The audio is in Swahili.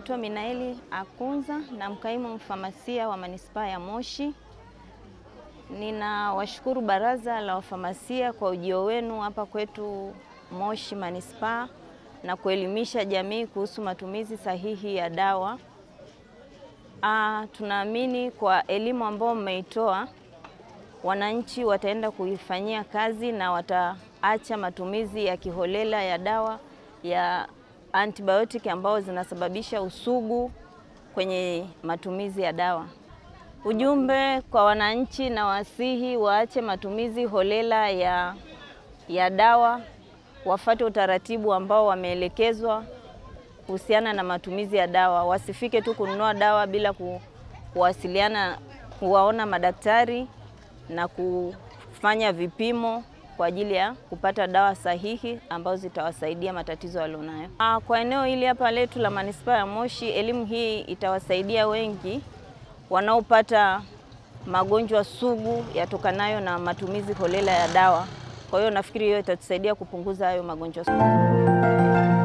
naitwa Minaeli Akunza na mkaimu mfamasia wa manispaa ya Moshi. Ninawashukuru baraza la wafamasia kwa ujio wenu hapa kwetu Moshi manispaa na kuelimisha jamii kuhusu matumizi sahihi ya dawa. Tunaamini kwa elimu ambayo mmeitoa, wananchi wataenda kuifanyia kazi na wataacha matumizi ya kiholela ya dawa ya antibiotic ambao zinasababisha usugu kwenye matumizi ya dawa. Ujumbe kwa wananchi na wasihi waache matumizi holela ya dawa, wafuate utaratibu ambao wameelekezwa kuhusiana na matumizi ya dawa. Wasifike tu kununua dawa bila kuwaona madaktari na kufanya vipimo kwa ajili ya kupata dawa sahihi ambazo zitawasaidia matatizo walionayo. Kwa eneo hili hapa letu la manispaa ya Moshi, elimu hii itawasaidia wengi wanaopata magonjwa sugu yatokanayo na matumizi holela ya dawa. Kwa hiyo nafikiri hiyo itatusaidia kupunguza hayo magonjwa sugu.